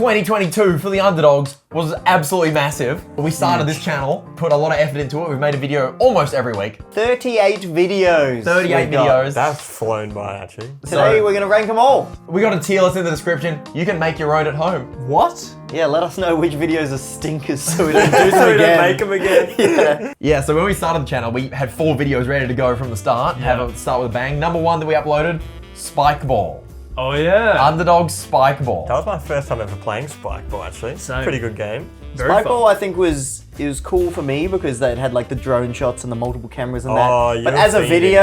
2022 for the Underdogs was absolutely massive. We started this channel, put a lot of effort into it. We've made a video almost every week. 38 videos. 38 videos. That's flown by, actually. Today we're gonna rank them all. We got a tier list in the description. You can make your own at home. What? Yeah, let us know which videos are stinkers so we don't do them So we again. don't make them again. Yeah, so when we started the channel, we had 4 videos ready to go from the start. Have a start with a bang. Number 1 that we uploaded, Spike Ball. Oh yeah. Underdog Spike Ball. That was my first time ever playing Spike Ball, actually. Same. Pretty good game. Very Spike fun. Ball, I think, was cool for me because it had like the drone shots and the multiple cameras and Oh, that. But you're as a feeding. video,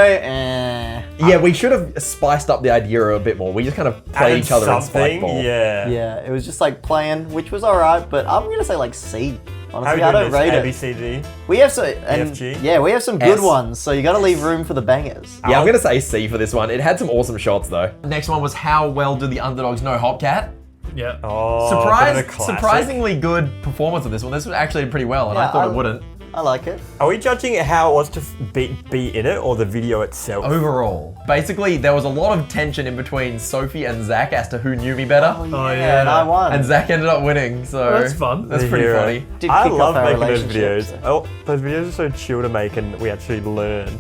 Yeah, we should have spiced up the idea a bit more. We just kind of played Added each other in Spike something, Ball. Yeah. yeah, it was just like playing, which was alright, but I'm gonna say like C. How are Honestly, we I doing don't this? rate A, it. B, C, D? We have some, and EFG? yeah, we have some good S. ones, so you gotta leave room for the bangers. Yeah, I'm gonna say C for this one. It had some awesome shots though. Next one was how well do the Underdogs know HopCat? Yeah. Oh, bit of a classic. Surprisingly good performance of this one. This was actually pretty well, and I Yeah, thought it wouldn't. I like it. Are we judging how it was to be in it or the video itself? Overall, basically, there was a lot of tension in between Sophie and Zack as to who knew me better, Oh, yeah. and I won. and Zack ended up winning. So Well, that's fun. That's The pretty hero. funny. Did I kick off love our making those relationship, videos. so. Oh, those videos are so chill to make and we actually learn.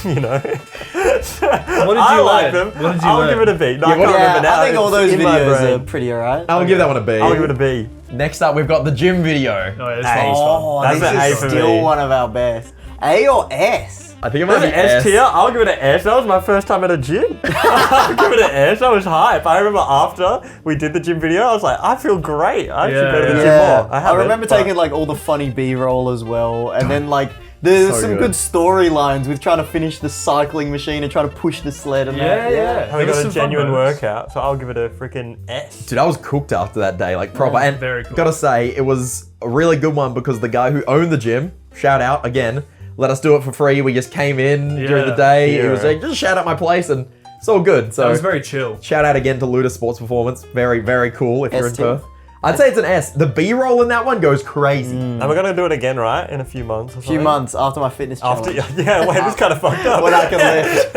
You know? What did I you like learn? them. What did you I'll learn? give it a B. No, I Yeah, can't remember now. I think all It's those in my videos brain. are pretty alright. I'll give that one a B. I'll give it a B. Next up, we've got the gym video. Oh, yeah, it's A. fun. Oh, That's this an A is for still me. one of our best. A or S? I think it might That's be an S S. tier. I'll give it an S. That was my first time at a gym. I'll give it an S. I was hype. I remember after we did the gym video, I was like, I feel great. I should go to the gym Yeah, more. I remember taking like all the funny B-roll as well, and then like there's So some good. good storylines with trying to finish the cycling machine and trying to push the sled and that. Yeah. we There was got a some fun genuine moments. workout, so I'll give it a freaking S. Dude, I was cooked after that day, like proper. Yeah, And very cool. gotta say, it was a really good one because the guy who owned the gym, shout out again, let us do it for free. We just came in during the day. It was Hero. like, just shout out my place, and it's all good. So That was very chill. shout out again to Luda Sports Performance. Very, very cool if you're in S tier. Perth. I'd say it's an S. The B-roll in that one goes crazy. And we're gonna do it again, right? In a few months or something? A few months after my fitness After, challenge. yeah, wait, this kind of fucked up. When I can lift.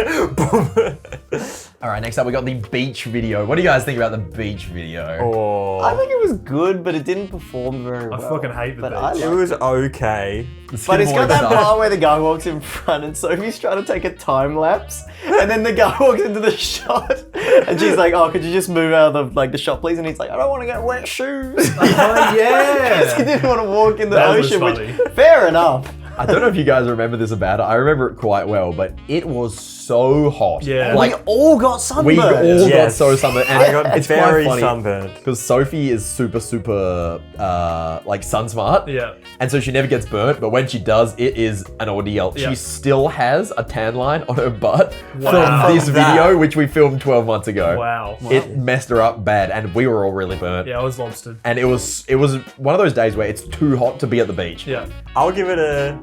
All right, next up we got the beach video. What do you guys think about the beach video? Oh. I think it was good, but it didn't perform very well. fucking hate the but beach. I It liked was okay. But it's got that Skinboard part where the guy walks in front and Sophie's trying to take a time lapse, and then the guy walks into the shot, and she's like, "Oh, could you just move out of the shot, please?" And he's like, "I don't want to get wet shoes." Oh He yeah. didn't want to walk in the That was ocean, funny. which fair enough. I don't know if you guys remember this about it. I remember it quite well, but it was so hot. Yeah. Like, we all got sunburned. we all got Yes. so sunburned. And I got it's very quite funny sunburned. because Sophie is super like sun smart. Yeah. And so she never gets burnt, but when she does, it is an ordeal. Yeah. She still has a tan line on her butt Wow. from this From that. video, which we filmed 12 months ago. Wow. It messed her up bad, and we were all really burnt. Yeah, I was lobstered. And it was one of those days where it's too hot to be at the beach. Yeah. I'll give it a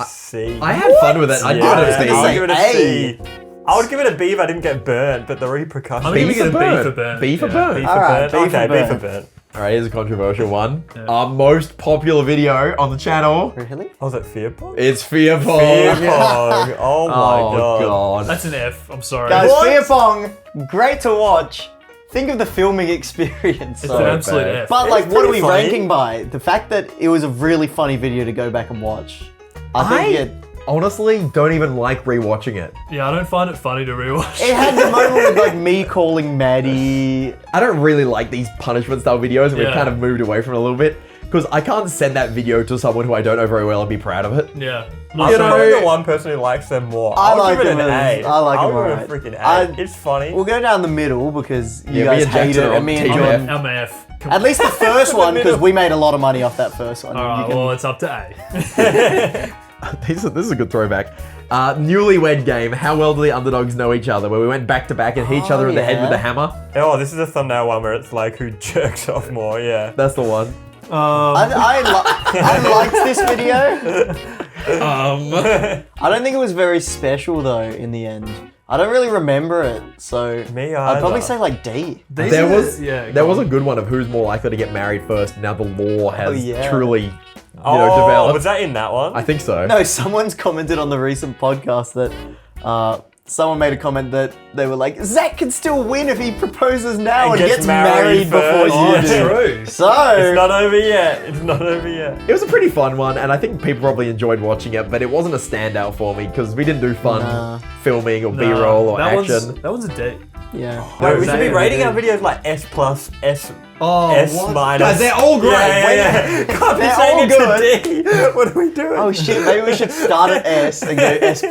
C. I had fun with it. I'd give it I was a gonna C. I'll say give it a C. I would give it a B if I didn't get burnt, but the repercussions. I'm gonna B give it for a B burn. for burn. B for Yeah. burn. B for Alright, burnt. B for Okay, B burnt. for burnt. All right, here's a controversial one. Yeah. Our most popular video on the channel. Really? Was it Fear Pong? It's Fear Pong. Fear Pong. Oh my Oh god. That's an F. I'm sorry. Guys, What? Fear Pong, great to watch. Think of the filming experience. It's though. an absolute bad. F. But like, It's what are pretty we funny. ranking by? The fact that it was a really funny video to go back and watch. I think it honestly don't even like rewatching it. Yeah, I don't find it funny to rewatch. it had the moment with like me calling Maddie. I don't really like these punishment style videos, and we've Yeah. kind of moved away from it a little bit because I can't send that video to someone who I don't know very well and be proud of it. Yeah. I'm Not so- probably the one person who likes them more. I I'll like give it them an A. I like I'll them give alright. it a freaking A. I- It's funny. We'll go down the middle because you Yeah, me guys and hate Jackson it, are and on me and Team John. F. I'm an F. At least the first one, because we made a lot of money off that first one. Alright, You can- well, it's up to A. This is a good throwback. Newlywed game. How well do the Underdogs know each other? Where we went back to back and hit each other in the head yeah. with a hammer. Oh, this is a thumbnail one where it's like who jerks off more, yeah. That's the one. I liked this video. Um, I don't think it was very special though in the end. I don't really remember it, so Me I'd probably either. say like D. there was yeah, there go was a on. good one of who's more likely to get married first. Now the law has yeah. truly, Oh, developed. was that in that one? I think so. No, someone's commented on the recent podcast that someone made a comment that they were like, Zack can still win if he proposes now and gets gets married before first. you Oh, do. true. So, It's not over yet. It's not over yet. It was a pretty fun one, and I think people probably enjoyed watching it, but it wasn't a standout for me because we didn't do fun Nah. filming or Nah, B-roll or that action. That one's a D. yeah. Wait, we should be Zayn, rating dude. our videos like S+, S, Oh, S what? minus. Guys, they're all great. Yeah. Can't be They're saying all it's a D. What are we doing? Oh shit, maybe we should start at S and go S+++++.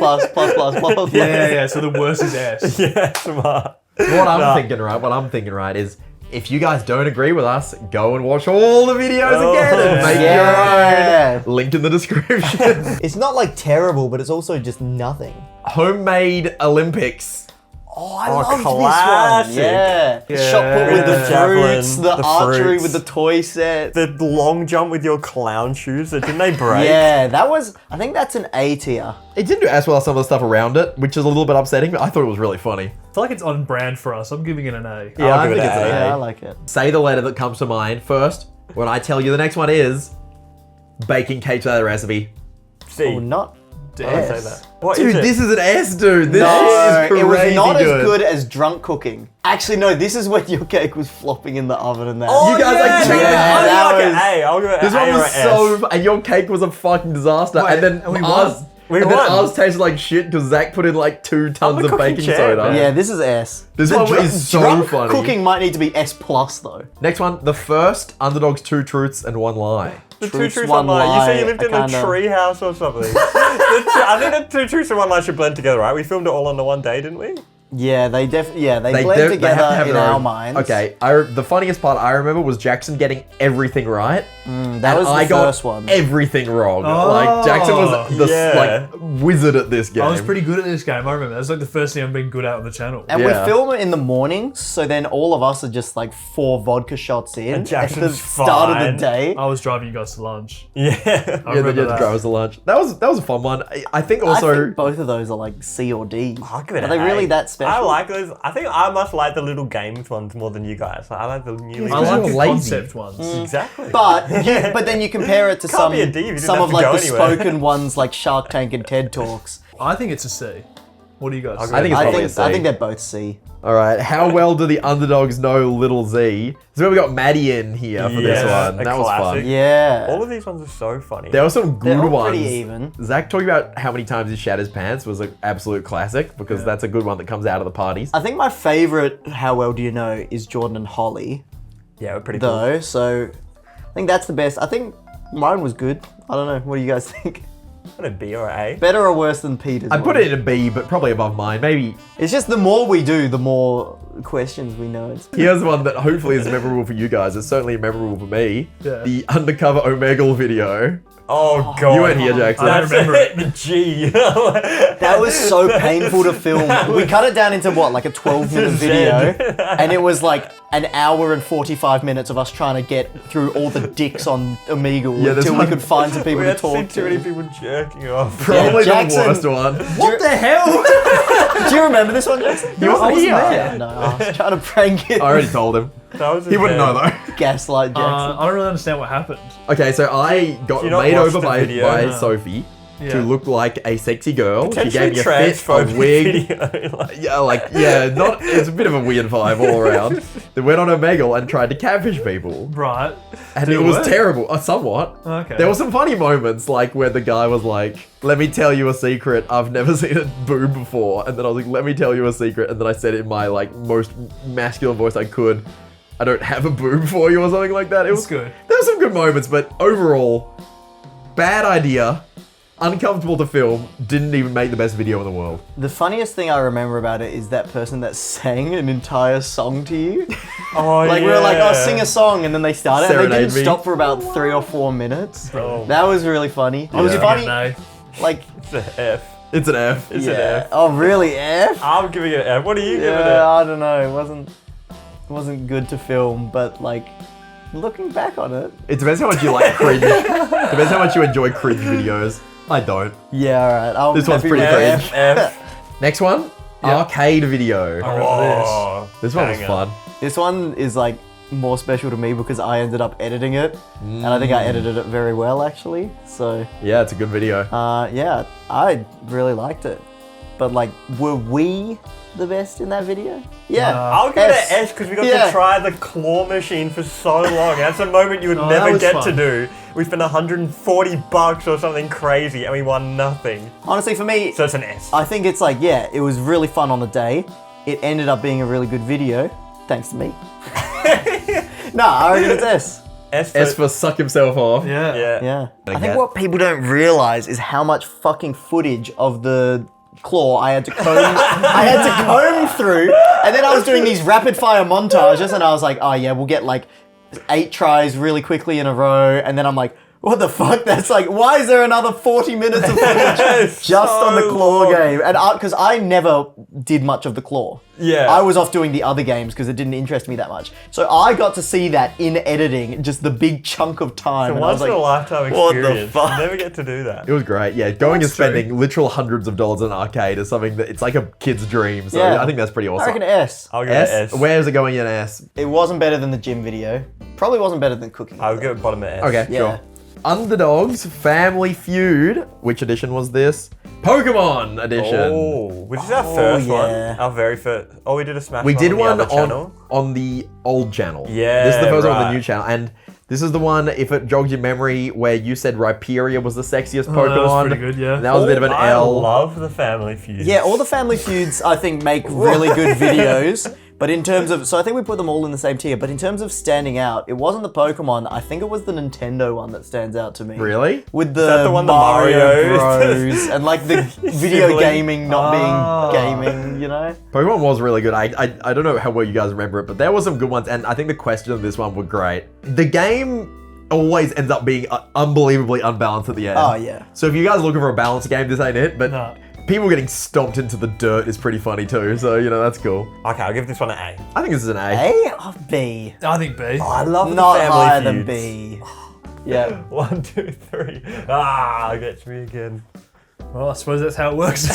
Yeah. So the worst is S. Yeah, smart. What I'm Nah. thinking right is if you guys don't agree with us, go and watch all the videos Oh, again and make yeah. your own. Link in the description. It's not like terrible, but it's also just nothing. Homemade Olympics. Oh, I Oh, loved classic. this one. Yeah. The Yeah. shot put with the Javelin, fruits, the the archery fruits. with the toy set. The long jump with your clown shoes, didn't they break? Yeah, that was, I think that's an A tier. It didn't do as well as some of the stuff around it, which is a little bit upsetting, but I thought it was really funny. I feel like it's on brand for us. I'm giving it an A. Yeah, I give think it it's an an A. Yeah, I A. like it. Say the letter that comes to mind first. When I tell you the next one is baking cakes without a recipe. C. Oh, not I would say S. that. What is Dude, it? this is an S, dude. This No, is it was crazy not good. as good as drunk cooking. Actually, no, this is when your cake was flopping in the oven and that. Oh, You guys, like, yeah, check it yeah, out. I'll That give it was- an A. I'll give it an This A one or was an S. so, and your cake was a fucking disaster. Wait, and then and we ours, won. We and then won. ours tasted like shit because Zach put in like 2 tons the of cooking baking champ, soda. man. Yeah, this is S. This The one is so drunk funny. Cooking might need to be S plus though. Next one, the first Underdogs 2 truths and 1 lie. The Truths, 2 truths, one 1 lie. You said you lie, lived in I a kinda- tree house or something. I think the 2 truths and 1 lie should blend together, right? We filmed it all on the one day, didn't we? Yeah, they blend They together have to have in their our own- minds. Okay, the funniest part I remember was Jackson getting everything right. That was I the got first one. everything wrong. Oh. Like Jackson was the Yeah. wizard at this game. I was pretty good at this game. I remember. That's like the first thing I've been good at on the channel. And Yeah. we film it in the mornings, so then all of us are just like 4 vodka shots in And at the Jackson's start of fine. the day. I was driving you guys to lunch. Yeah. I Yeah, they remember did that. drive us to lunch. That was a fun one. I think I also think both of those are like C or D. I'll give it Are an they A. really that special? I like those. I think I must like the little games ones more than you guys. I like the new. I like You're the lazy. concept ones. Exactly. But then you compare it to Can't some be a D if you didn't some have of to like go the anywhere. spoken ones like Shark Tank and TED Talks. I think it's a C. What do you guys I'll think? I think it's I probably think a C. I think they're both C. All right, how well do the Underdogs know Little Z? So we got Maddie in here for this Yeah, one. a That was fun. classic. Yeah. All of these ones are so funny. There were some good They're all ones. pretty even. Zach talking about how many times he shat his pants was an absolute classic because that's a good one that comes out of the parties. I think my favorite How Well Do You Know is Jordan and Holly Yeah, we're pretty cool. though. So I think that's the best. I think mine was good. I don't know. What do you guys think? What a B or a A? Better or worse than Peter's? I'd put one? it in a B, but probably above mine. Maybe It's just the more we do, the more questions we know. It's here's one that hopefully is memorable for you guys. It's certainly memorable for me. Yeah. The undercover Omegle video. Oh god. You weren't here, Jackson. I don't remember it. The G. That was so painful to film. We cut it down into what, like a 12-minute video, and it was like an hour and 45 minutes of us trying to get through all the dicks on Omegle Yeah, this until we one- could find some people We to had to see talk too many to. people jerking off. Probably Jackson- the worst one. What the hell? Do you remember this one, Jackson? You wasn't here. Yeah, no, I was trying to prank it. I already told him. That was He wouldn't know though. Gaslight Jackson. I don't really understand what happened. Okay, so I got Do you not made watch over the by video? No. Sophie to Yeah. look like a sexy girl. She Potentially gave me a fit, a transphobic wig. video. Like, It's a bit of a weird vibe all around. They went on Omegle and tried to catfish people. Right. And Did it it was work? terrible, somewhat. Okay. There were some funny moments, like where the guy was like, "Let me tell you a secret. I've never seen a boob before." And then I was like, "Let me tell you a secret." And then I said it in my like most masculine voice I could, "I don't have a boob for you," or something like that. It was good. There were some good moments, but overall, bad idea. Uncomfortable to film. Didn't even make the best video in the world. The funniest thing I remember about it is that person that sang an entire song to you. oh Like, yeah. we were like, oh, sing a song, and then they started, and they Serenade didn't me. stop for about 3 or 4 minutes. Oh. That was really funny. It was Yeah. funny, No. like, It's an F. It's an F. It's yeah. an F. Oh, really, F? I'm giving it an F. What are you giving it? Yeah, I don't know. It wasn't good to film, but like, looking back on it. It depends how much you like cringe. Depends how much you enjoy cringe videos. I don't. Yeah, alright. I'm This one's happy pretty with cringe. F. F. Next one, arcade video. Oh, This one was banger. fun. This one is like more special to me because I ended up editing it, and I think I edited it very well actually. So Yeah, it's a good video. yeah, I really liked it. but like, were we the best in that video? Yeah. I'll give it an S because we got to try the claw machine for so long. That's a moment you would never get to do. We spent $140 or something crazy and we won nothing. Honestly, for me, So it's an S. I think it's like, yeah, it was really fun on the day. It ended up being a really good video, thanks to me. No, I reckon it's S. S for suck himself off. Yeah. Yeah. I get- think what people don't realize is how much fucking footage of the claw I had to comb through, and then I was doing these rapid fire montages, and I was like, oh yeah, we'll get like 8 tries really quickly in a row, and then I'm like, what the fuck? That's like, why is there another 40 minutes of footage just on the claw game? And because I never did much of the claw. Yeah. I was off doing the other games because it didn't interest me that much. So I got to see that in editing, just the big chunk of time. It's a and I was once in a like, lifetime what the experience. fuck? You never get to do that. It was great. Yeah, going and That's true. spending literal hundreds of dollars in an arcade is something that it's like a kid's dream. So Yeah. I think that's pretty I awesome. reckon S. I'll give it an S. Where is it going in S? It wasn't better than the gym video. Probably wasn't better than cooking. I'll give it bottom of S. Okay, Yeah. sure. Underdogs Family Feud. Which edition was this? Pokemon edition. Oh, which is our first yeah. one. Our very first. Oh, we did a Smash We did on one the other channel. on the old channel. Yeah, This is the first one on right. the new channel. And this is the one, if it jogs your memory, where you said Rhyperior was the sexiest Pokemon. that was pretty good, yeah. And that was a bit of an I L. love the Family Feud. Yeah, all the Family Feuds, I think, make really good videos. But in terms of, so I think we put them all in the same tier, but in terms of standing out, it wasn't the Pokemon, I think it was the Nintendo one that stands out to me. Really? With that the, the one, the Mario Mario? Bros. And like the video Sibling. gaming not being gaming, you know? Pokemon was really good. I don't know how well you guys remember it, but there were some good ones, and I think the questions of this one were great. The game always ends up being unbelievably unbalanced at the end. Oh, yeah. So if you guys are looking for a balanced game, this ain't it, but No. people getting stomped into the dirt is pretty funny too, so you know, that's cool. Okay, I'll give this one an A. I think this is an A. A or B? I think B. I love Not the Family higher than Feuds. B. Yeah. 1, 2, 3. Ah, gets me again. Well, I suppose that's how it works.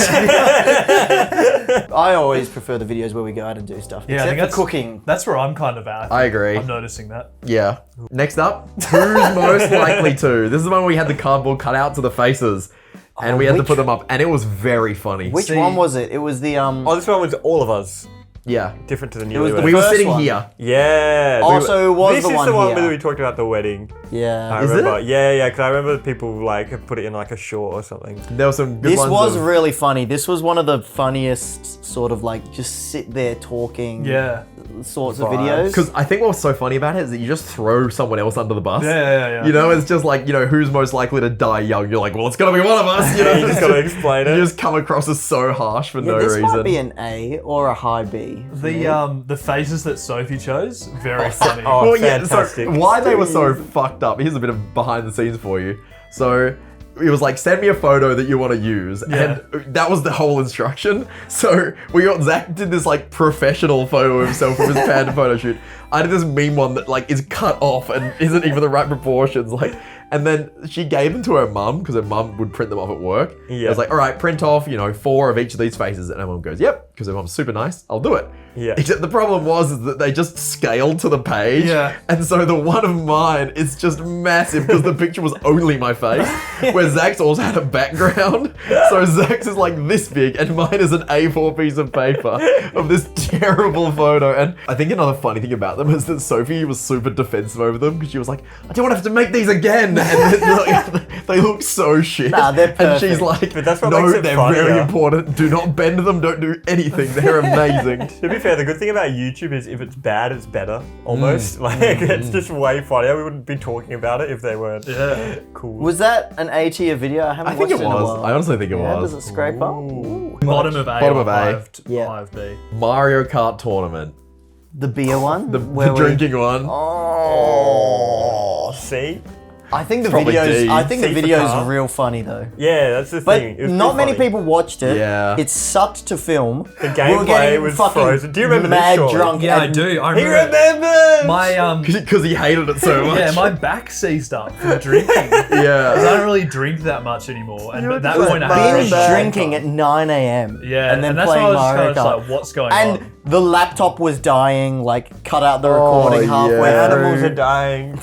I always prefer the videos where we go out and do stuff. Yeah, I think Except for that's cooking. That's where I'm kind of at. I agree. I'm noticing that. Yeah. Next up, who's most likely to? This is the one where we had the cardboard cut out to the faces, and we had to which- put them up, and it was very funny. Which See- one was it? It was the Oh, this one was all of us. Yeah. Different to the was the newlyweds. We were first sitting one. here. Yeah. Also, it was this the is one the one here. where we talked about the wedding. I Yeah. Is remember. it? Yeah, because I remember people like put it in like a short or something. There were some good This ones. was of- really funny. This was one of the funniest sort of like just sit there talking Yeah. sorts of Vibes. videos. Because I think what's so funny about it is that you just throw someone else under the bus. Yeah. You know, it's just like, you know, who's most likely to die young? You're like, well, it's gotta be one of us. You know, You just gotta explain it. You just come across as so harsh for no this reason. might be an A or a high B. The faces that Sophie chose, very funny. Oh, Well, yeah, fantastic. so why they were so fucked up, here's a bit of behind the scenes for you. So it was like, send me a photo that you want to use. Yeah. And that was the whole instruction. So Zack did this like professional photo of himself from his panda photo shoot. I did this meme one that like is cut off and isn't even the right proportions. Like, and then she gave them to her mum because her mum would print them off at work. Yeah. I was like, all right, print off, 4 of each of these faces. And her mum goes, yep, because her mum's super nice. I'll do it. Yeah. Except the problem was is that they just scaled to the page. Yeah. And so the one of mine is just massive because the picture was only my face, where Zach's also had a background. So Zach's is like this big and mine is an A4 piece of paper of this terrible photo. And I think another funny thing about them is that Sophie was super defensive over them because she was like, I don't want to have to make these again. And they look so shit. Nah, they're And she's perfect. like, But that's what no, makes it they're funnier." very important. Do not bend them. Don't do anything. They're amazing. To be fair, the good thing about YouTube is if it's bad, it's better. Almost. It's just way funnier. We wouldn't be talking about it if they weren't cool. Was that an A tier video? I haven't I think watched it in a was. while. I honestly think it Yeah, was. does it scrape up? Ooh. Bottom of A. Bottom or of A. Yeah. High of B. Mario Kart tournament. The beer one? The Where we- drinking one. Oh, see? I think the Probably videos. D. I think the C for video's car. real funny though. Yeah, that's the But thing. It was not pretty many funny. people watched it. Yeah. It sucked to film. The We were gameplay getting was fucking frozen. Do you remember mad this, Sean? drunk? Yeah, I and- do. I He remember. remembers! My Because he hated it so much. yeah, my back seized up from drinking. Because I Yeah. don't really drink that much anymore, and at that just point I like had Binge Mario Kart. drinking at 9 a.m. Yeah, and then that's playing why I was Mario kind of Kart. like, what's going And on? the laptop was dying, like cut out the recording halfway yeah. Animals through. are dying.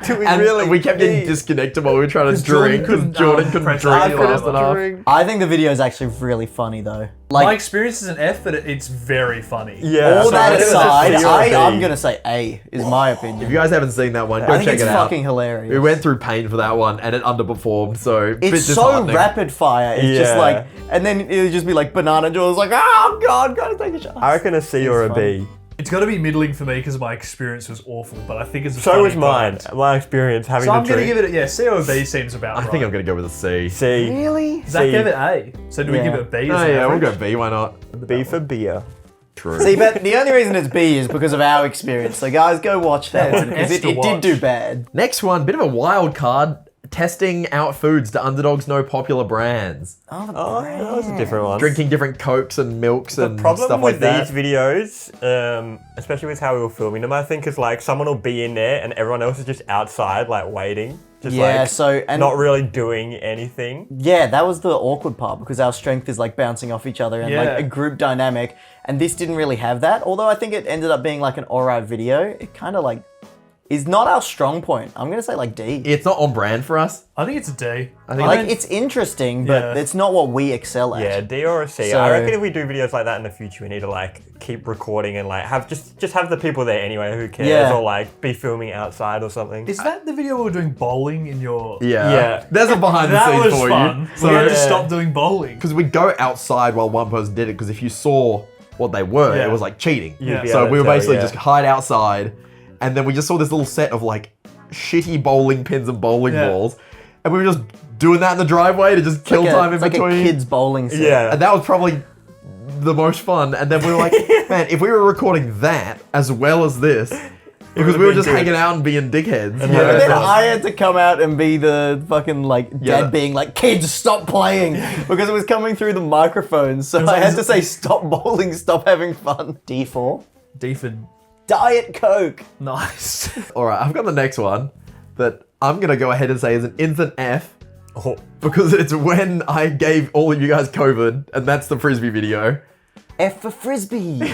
Do we And really? we kept getting disconnected while we were trying to drink because Jordan couldn't press drink the fast timer. enough. I think the video is actually really funny though. My Like experience is an F, but it's very funny. Yeah. all so that I think it's a aside, C or a B. I'm gonna say A is my opinion. If you guys haven't seen that one, go I think check it's it out. fucking hilarious. We went through pain for that one and it underperformed, so a bit It's so disheartening. rapid fire. It's just Yeah. like, and then it would just be like Banana Joe's like, oh god, gotta take a shot. I reckon a C or a B. It's got to be middling for me because my experience was awful, but I think it's a So funny was mine. product. My experience having So the I'm going to drink. give it a, C or a B seems about I right. think I'm going to go with a C. C. Really? Zach C. gave it A. So do we Yeah. give it a B? Oh as an yeah, we'll average? go B, why not? B for beer. True. See, but the only reason it's B is because of our experience. So guys, go watch that It's an because S it to did watch. do bad. Next one, bit of a wild card. Testing out foods to Underdogs know popular brands. Oh, that was a different one. Drinking different Cokes and milks The and problem stuff with like that. these videos, especially with how we were filming them, I think is like someone will be in there and everyone else is just outside, like waiting, just Yeah, like so and not really doing anything. yeah, that was the awkward part because our strength is like bouncing off each other and like Yeah. a group dynamic, and this didn't really have that. Although I think it ended up being like an alright video. It kind of like is not our strong point. I'm gonna say like D. It's not on brand for us. I think it's a D. I think Like it's interesting, but Yeah. it's not what we excel at. Yeah, D or a C. So- I reckon if we do videos like that in the future, we need to like keep recording and like have just have the people there anyway. Who cares? Yeah. Or like be filming outside or something. Is that the video we were doing bowling in your... yeah. Yeah. There's a behind the That scenes was for fun. you. We So had to Yeah. stop doing bowling. because we'd go outside while one person did it, because if you saw what they were, Yeah. it was like cheating. You'd be So able to we were tell, basically yeah. just hide outside, and then we just saw this little set of like shitty bowling pins and bowling Yeah. balls, and we were just doing that in the driveway to just kill time in it's like between. a kids bowling set. Yeah. And that was probably the most fun. And then we were like, man, if we were recording that as well as this, because we were been just good. hanging out and being dickheads. And Yeah, but then Yeah. I had to come out and be the fucking like Yeah. dad being like, kids, stop playing, because it was coming through the microphone. So I had to say, stop bowling, stop having fun. D4. D for Diet Coke. nice. All right, I've got the next one that I'm going to go ahead and say is an instant F, Oh, because it's when I gave all of you guys COVID, and that's the Frisbee video. F for Frisbee. No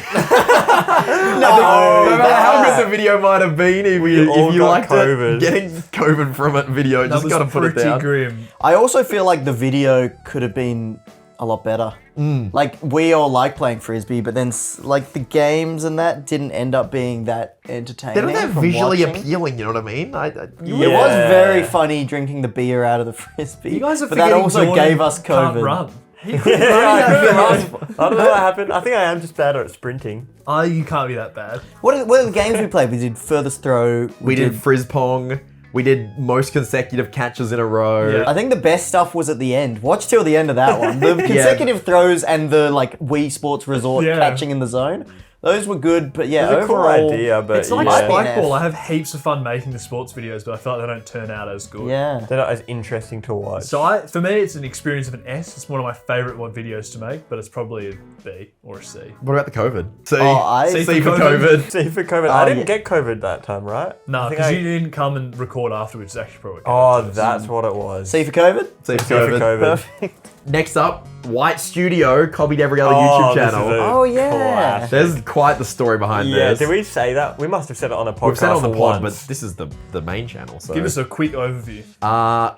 matter how good the video might have been, if all you got liked COVID. it, getting COVID from it video, That just was got to put it pretty down. grim. I also feel like the video could have been a lot better. Like, we all like playing Frisbee, but then like the games and that didn't end up being that entertaining. They're not that from visually watching. appealing, you know what I mean? It was Yeah. very funny drinking the beer out of the Frisbee. You guys are but that forgetting also Jordan gave us can't COVID. run. I don't know what happened. I think I am just better at sprinting. Oh, you can't be that bad. What are the games we played? We did furthest throw. We did frizz pong. We did most consecutive catches in a row. Yeah. I think the best stuff was at the end. Watch till the end of that one. The consecutive throws and the like Wii Sports Resort Yeah. catching in the zone. Those were good, but yeah, It was a cool overall, idea, but It's like yeah. Spikeball. I have heaps of fun making the sports videos, but I feel like they don't turn out as good. Yeah. They're not as interesting to watch. So for me, it's an experience of an S. It's one of my favorite videos to make, but it's probably a B or a C. What about the COVID? C. I C for for COVID. See for COVID. I didn't get COVID that time, right? No, I think because I- you didn't come and record afterwards. Actually, probably. Oh, that's what it was. C for COVID. C for C for COVID. COVID. Perfect. Next up, White Studio copied every other Oh, YouTube this is channel. a Oh, yeah. classic. There's quite the story behind Yeah, this. did we say that? We must have said it on a podcast We've said it on the pod, once. but this is the main channel. So Give us a quick overview.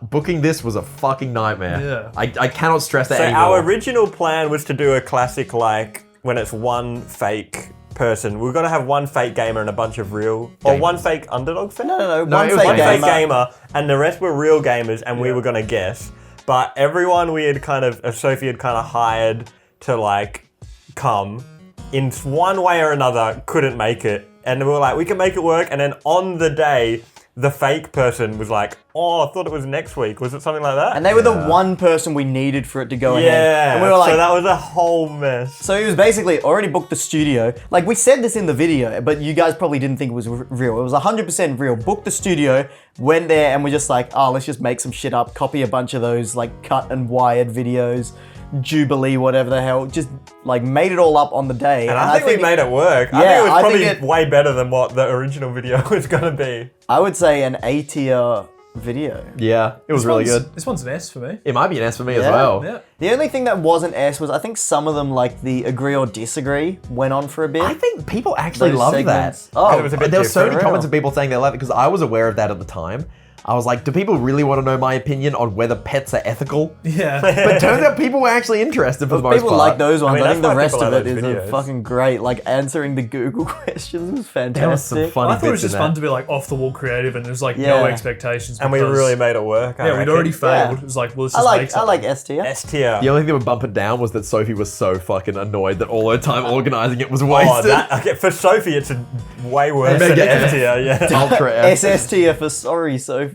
booking this was a fucking nightmare. Yeah. I cannot stress that So anymore. our original plan was to do a classic, like when it's one fake person. We're gonna have one fake gamer and a bunch of real, or Gamers. one fake underdog fan. No. No, One it was fake One fake gamer. gamer, and the rest were real gamers, and we were gonna guess. But everyone we had Sophie had kind of hired to like come in one way or another couldn't make it, and we were like, we can make it work. And then on the day, the fake person was like, "Oh, I thought it was next week. Was it something like that?" And they were the one person we needed for it to go ahead. yeah, And we were like, so that was a whole mess. so it was basically already booked the studio. Like, we said this in the video, but you guys probably didn't think it was real. It was 100% real. Booked the studio, went there, and we're just like, oh, let's just make some shit up, copy a bunch of those, like, cut and wired videos, Jubilee, whatever the hell. Just, like, made it all up on the day. And I think we made it work. I Yeah, think it was I probably think way better than what the original video was gonna be. I would say an A tier video. Yeah, it was really good. This one's an S for me. It might be an S for me as Yeah. well. Yeah. The only thing that wasn't S was I think some of them, like the agree or disagree, went on for a bit. I think people actually Those loved segments. that. Oh, It was a bit There were so many different. comments of people saying they loved it because I was aware of that at the time. I was like, do people really want to know my opinion on whether pets are ethical? Yeah. But turns out people were actually interested for the most People part. like those ones. mean, I, that's think the why rest people of like it those is videos. fucking great. Like answering the Google questions was fantastic. There was some funny I thought it was bits just in fun that. to be like off the wall creative and there's like Yeah. no expectations. And we because- really made it work. Yeah, we'd already failed. Yeah. It was like, well, let's I just make like something. S tier. S tier. The only thing that would bump it down was that Sophie was so fucking annoyed that all her time organising it was Oh, wasted. okay, for Sophie, it's a way worse Mega than F. S tier. Yeah. Ultra F. SS tier for sorry, Sophie.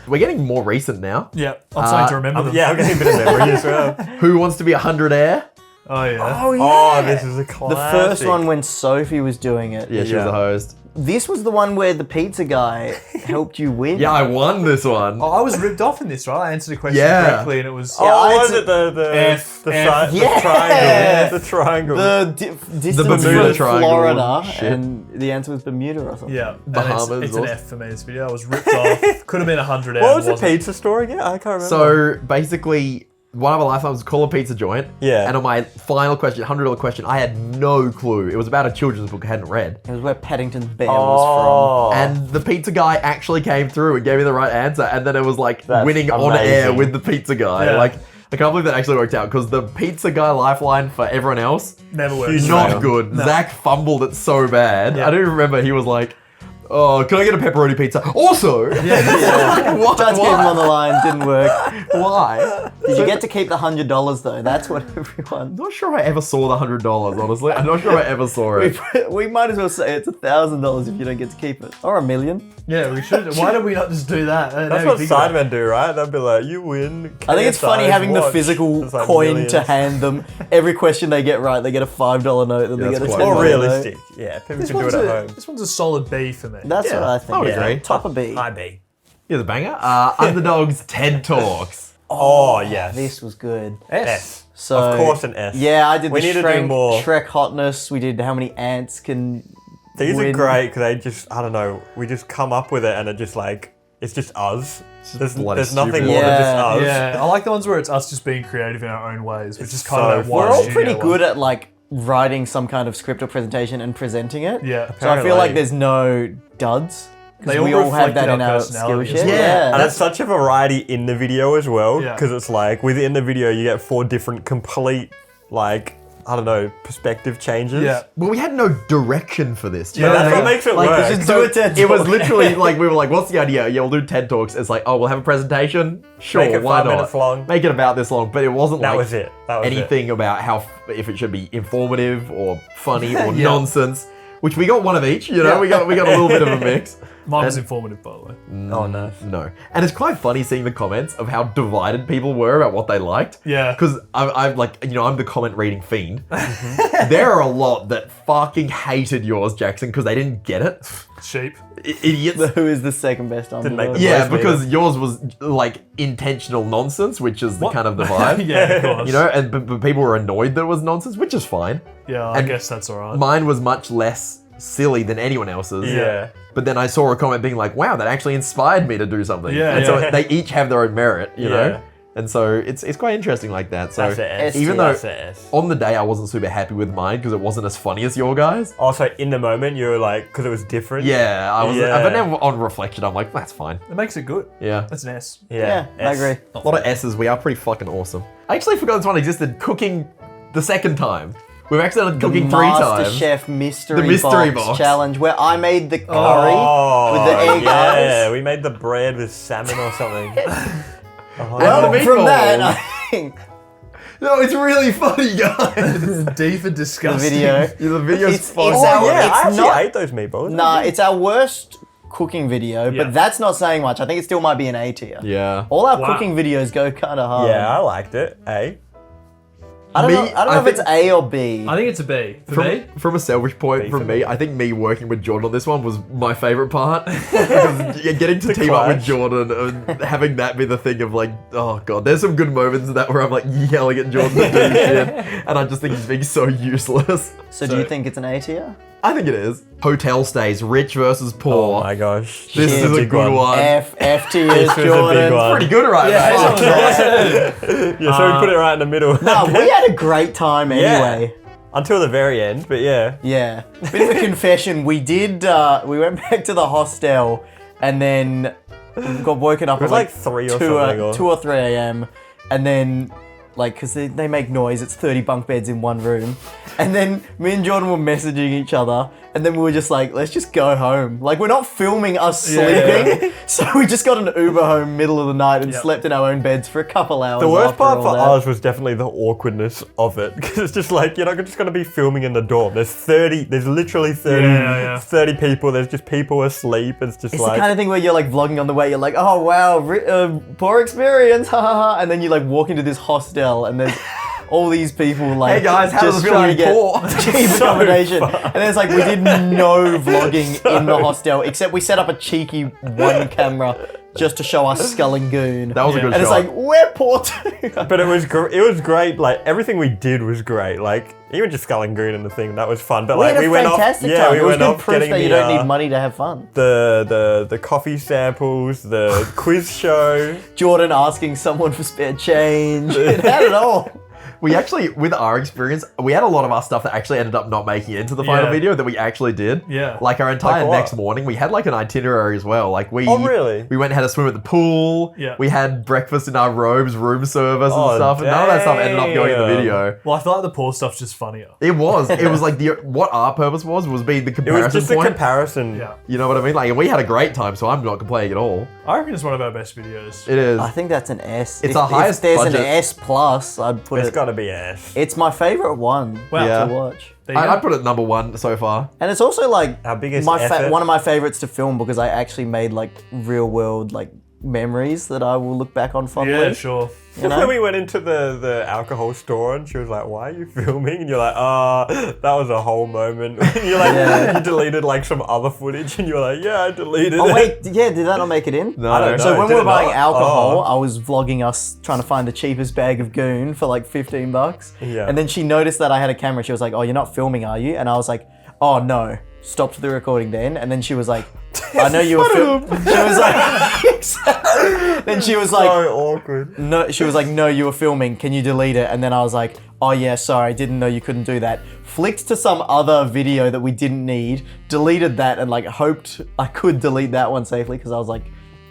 We're getting more recent now. Yeah, I'm starting to remember them. Yeah, I'm getting a bit of memory as well. Who wants to be 100 Air? Oh yeah. Oh, this is a The classic. first one when Sophie was doing it. Yeah, she was Yeah. the host. This was the one where the pizza guy helped you win. Yeah, I won this one. Oh, I was ripped off in this, right? I answered a question Yeah. correctly, and it was. Oh, I was had it the F, the, F. the Yeah. triangle? The triangle. The distance Bermuda from Triangle Florida, shit. and the answer was Bermuda or something. Yeah, and Bahamas it's an also. F for me. This video, I was ripped off. Could have been 100 what was the pizza store again? I can't remember. So basically, one of our lifetimes was call a pizza joint. Yeah. And on my final question, $100 question, I had no clue. It was about a children's book I hadn't read. It was where Paddington's Bear Oh. was And the pizza guy actually came through and gave me the right answer. And then it was like That's winning on air amazing. with the pizza guy. Yeah. Like, I can't believe that actually worked out because the pizza guy lifeline for everyone else, Never worked. Huge not fail. good. Zack fumbled it so bad. Yeah. I don't even remember. He was like, oh, can I get a pepperoni pizza? Also, from. Yeah. what? Tried to keep him on the line, didn't work. Why? Did you get to keep the $100 though? That's what everyone. I'm not sure I ever saw the $100, honestly. I'm not sure I ever saw it. We might as well say it's $1,000 if you don't get to keep it, or $1 million. Yeah, we should. Why don't we not just do that? That's what Sidemen do, right? They'll be like, you win. I think it's funny KSI's having the watch. physical It's like coin millions. to hand them. Every question they get right, they get a $5 note, then Yeah, they get a that's $10 quite More note. realistic. Yeah, people This can do one's, it at home. this one's a solid B for me. That's Yeah, what I think. I would yeah. agree. Top of B. High B. Here's a banger. Underdogs TED Talks. Oh, yes. This was good. S. So Of course an S. Yeah, I did We the need to do Shrek, more. Shrek hotness. We did how many ants can. These win. are great because they just, I don't know, we just come up with it and it just like, it's just us. There's bloody nothing stupid. more than just Yeah, us. Yeah, I like the ones where it's us just being creative in our own ways, which is kind so of like why We're all the pretty studio good one. at like writing some kind of script or presentation and presenting it. Yeah. So I feel like Apparently. there's no duds. They Because all we all have reflect that our in our skill personality as set. well. Yeah. And it's such a variety in the video as well, Yeah. because it's like within the video you get 4 different complete, like, I don't know, perspective changes. Yeah. Well, we had no direction for this. Do you Yeah, know that's what I what mean? makes it Like, work. Just do a TED It was Talk. literally like, we were like, what's the idea? Yeah, we'll do TED Talks. It's like, oh, we'll have a presentation? Sure, Make it why 5 not? minutes long. Make it about this long. But it wasn't That like was it. That was anything about how, if it should be informative or funny or Yeah. nonsense. Which we got one of each, you know? Yeah. We got a little bit of a mix. Mine was And- informative, by the way. it. Oh, no. No. And it's quite funny seeing the comments of how divided people were about what they liked. Yeah. Because I'm like, you know, I'm the comment reading fiend. There are a lot that fucking hated yours, Jackson, because they didn't get it. Sheep. Idiots. Who is the second best on make the Yeah, Most because yours was like intentional nonsense, which is the kind of the vibe. Yeah, of course. You know, and but people were annoyed that it was nonsense, which is fine. Yeah, I and guess that's alright. Mine was much less silly than anyone else's. Yeah. But then I saw a comment being like, wow, that actually inspired me to do something. Yeah, and yeah. so they each have their own merit, you Yeah. know? And so it's quite interesting like that. So That's an S. even though That's an S. on the day I wasn't super happy with mine because it wasn't as funny as your guys. Also, in the moment, you were like, because it was different. Yeah, I was. Yeah. But now on reflection, I'm like, that's fine. It makes it good. Yeah. That's an S. Yeah, I S. agree. A lot of S's. We are pretty fucking awesome. I actually forgot this one existed. Cooking the second time. We've actually done cooking 3 times. Chef mystery, The mystery box, box. challenge where I made the curry Oh, with the egg yeah, yolks. we made the bread with salmon or something. Well, the from meatballs. that, I think No, it's really funny, guys. D for the disgusting. video. Yeah, the video's It's fun. Oh, our- yeah, I it's actually not- ate those meatballs. Nah, it's our worst cooking video, Yeah. but that's not saying much. I think it still might be an A tier. Yeah. All our Wow. cooking videos go kind of hard. Yeah, I liked it. A. I don't Me- know. I don't know I if it's think- A or B. I think it's a B. For me? From a selfish point, B from for me, me. I think me working with Jordan on this one was my favorite part. Because getting to team up with clash. Jordan and having that be the thing of like, oh god, there's some good moments in that where I'm like yelling at Jordan to do shit, and I just think he's being so useless. So do you think it's an A tier? I think it is. Hotel stays, rich versus Oh poor. my gosh. This is a big good one. F tiers, This is a big Jordan. one. Pretty good right Yeah, now. Yeah, so we put it right in the middle. Nah, we had a great time anyway. Until the very end, but yeah. Yeah. Bit of a confession. We did. We went back to the hostel, and then we got woken up It was at like 3 or 2 something. Or... 2 or 3 a.m. And then, like, because they make noise, it's 30 bunk beds in one room. And then me and Jordan were messaging each other, and then we were just like, let's just go home. Like, we're not filming us sleeping, so we just got an Uber home middle of the night and slept in our own beds for a couple hours. The worst after part all for that. us was definitely the awkwardness of it. Because it's just like, you're not just going to be filming in the dorm. There's literally 30 people. There's just people asleep. It's just It's like... the kind of thing where you're like vlogging on the way, you're like, oh wow, poor experience, ha ha ha. And then you like walk into this hostel and there's all these people like, Hey guys, how does just it feel trying to to be get poor? cheap So accommodation. fun. And then it's like, we did no vlogging in the hostel, except we set up a cheeky one camera just to show us sculling goon. That was a good and shot. it's like, we're poor too. But it was great. Like, everything we did was great. Like, even just sculling green and the thing, that was fun. But We like, had a went off... fantastic Yeah, time. we It was went good off proof getting that you the, don't need money to have fun. the coffee samples, the quiz show. Jordan asking someone for spare change. It had it all. We actually, with our experience, we had a lot of our stuff that actually ended up not making it into the final Yeah. video that we actually did. Yeah. Like our entire Like what? next morning, we had like an itinerary as well. Like we. Oh, really? We went and had a swim at the pool. Yeah. We had breakfast in our robes, room service Oh, and stuff. And none of that stuff ended up going in the damn. video. Well, I feel like the poor stuff's just funnier. It was. It was like what our purpose was being the It comparison was just a point. comparison. Yeah. You know what I mean? Like we had a great time, so I'm not complaining at all. I reckon it's one of our best videos. It is. I think that's an S. It's if, our highest If there's budget. an S plus, I'd put It's it. got to be S. It's my favorite one Yeah. to watch. There you go. I'd put it number 1 so far. And it's also like Our biggest my effort. one of my favorites to film because I actually made like real world like memories that I will look back on fondly. Yeah, sure. You know? When we went into the alcohol store and she was like, "Why are you filming?" And you're like, that was a whole moment." And you're like, Yeah. you deleted like some other footage, and you're like, "Yeah, I deleted Oh it." wait, yeah, did that not make it in? No. I don't So know, when did we were it buying not? alcohol, Oh. I was vlogging us trying to find the cheapest bag of goon for like $15. Yeah. And then she noticed that I had a camera. She was like, "Oh, you're not filming, are you?" And I was like, "Oh no." Stopped the recording then, and then she was like, "I know you were filming." She was like, then she was like, so awkward. "No," she was like, "No, you were filming. Can you delete it?" And then I was like, "Oh yeah, sorry, didn't know you couldn't do that." Flicked to some other video that we didn't need, deleted that, and like hoped I could delete that one safely because I was like,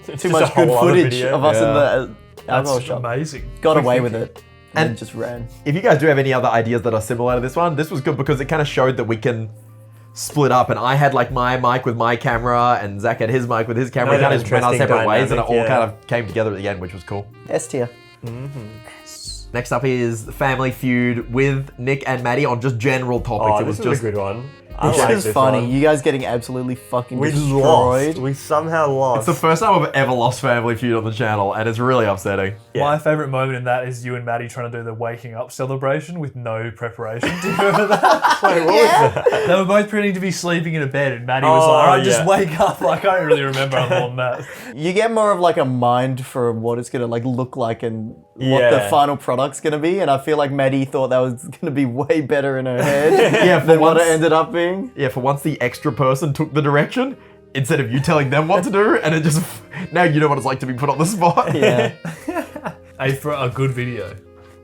too just much a whole good other footage video. of us in the alcohol That's shop. amazing. Got away with it, and then And- just ran. If you guys do have any other ideas that are similar to this one, this was good because it kind of showed that we can split up. And I had like my mic with my camera, and Zack had his mic with his camera. We Another kind of went our interesting separate ways, and it all dynamic, yeah. kind of came together at the end, which was cool. S tier. Next up is Family Feud with Nick and Maddie on just general topics. Oh, it was this is just a good one. I This like is this funny. one. You guys getting absolutely fucking We destroyed. lost. We somehow lost. it's the first time I've ever lost Family Feud on the channel, and it's really upsetting. Yeah. My favourite moment in that is you and Maddie trying to do the waking up celebration with no preparation. Do you remember that? Wait, what was that? They were both pretending to be sleeping in a bed, and Maddie was Oh, like, "Alright, just yeah. wake up." Like, I don't really remember more than that. You get more of like a mind for what it's gonna like look like and what the Yeah. final product's gonna be. And I feel like Maddie thought that was gonna be way better in her head Yeah, for than what it once- ended up being. Yeah, for once the extra person took the direction instead of you telling them what to do, and it just now you know what it's like to be put on the spot. Yeah. Hey, for a good video.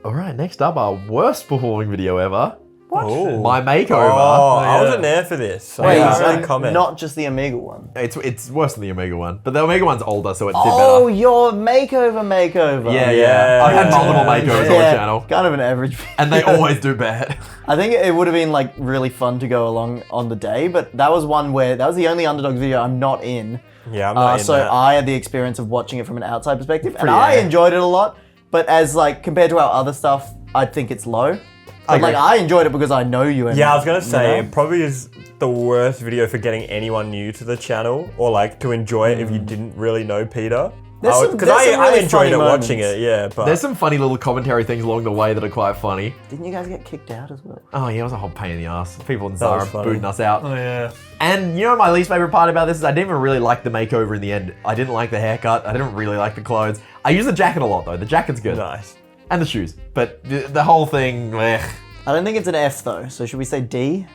All right, next up, our worst performing video ever. Oh. My makeover. Oh, I yeah. wasn't there for this. So Wait, I can't really so comment. not just the Amiga one. It's worse than the Omega one, but the Omega one's older, so it did Oh, better. your makeover. Yeah, Yeah. I've had multiple makeovers on the channel, Kind of an average. and they always do bad. I think it would have been like really fun to go along on the day, but that was one where that was the only Underdogs video I'm not in. Yeah, I'm not in So that. I had the experience of watching it from an outside perspective, and Pretty I yeah. enjoyed it a lot. But as like compared to our other stuff, I think it's low. But agree. like I enjoyed it because I know you. And, Yeah, I was gonna say you know? it probably is the worst video for getting anyone new to the channel or like to enjoy it if you didn't really know Peter. There's some- Because there's some I really enjoyed funny it moments. watching it, yeah. But There's some funny little commentary things along the way that are quite funny. Didn't you guys get kicked out as well? Oh yeah, it was a whole pain in the ass. People in was Zara funny. booting us out. Oh, yeah. And you know my least favorite part about this is I didn't even really like the makeover in the end. I didn't like the haircut. I didn't really like the clothes. I use the jacket a lot though. The jacket's good. nice. And the shoes. But the whole thing, I don't think it's an F though. So should we say D?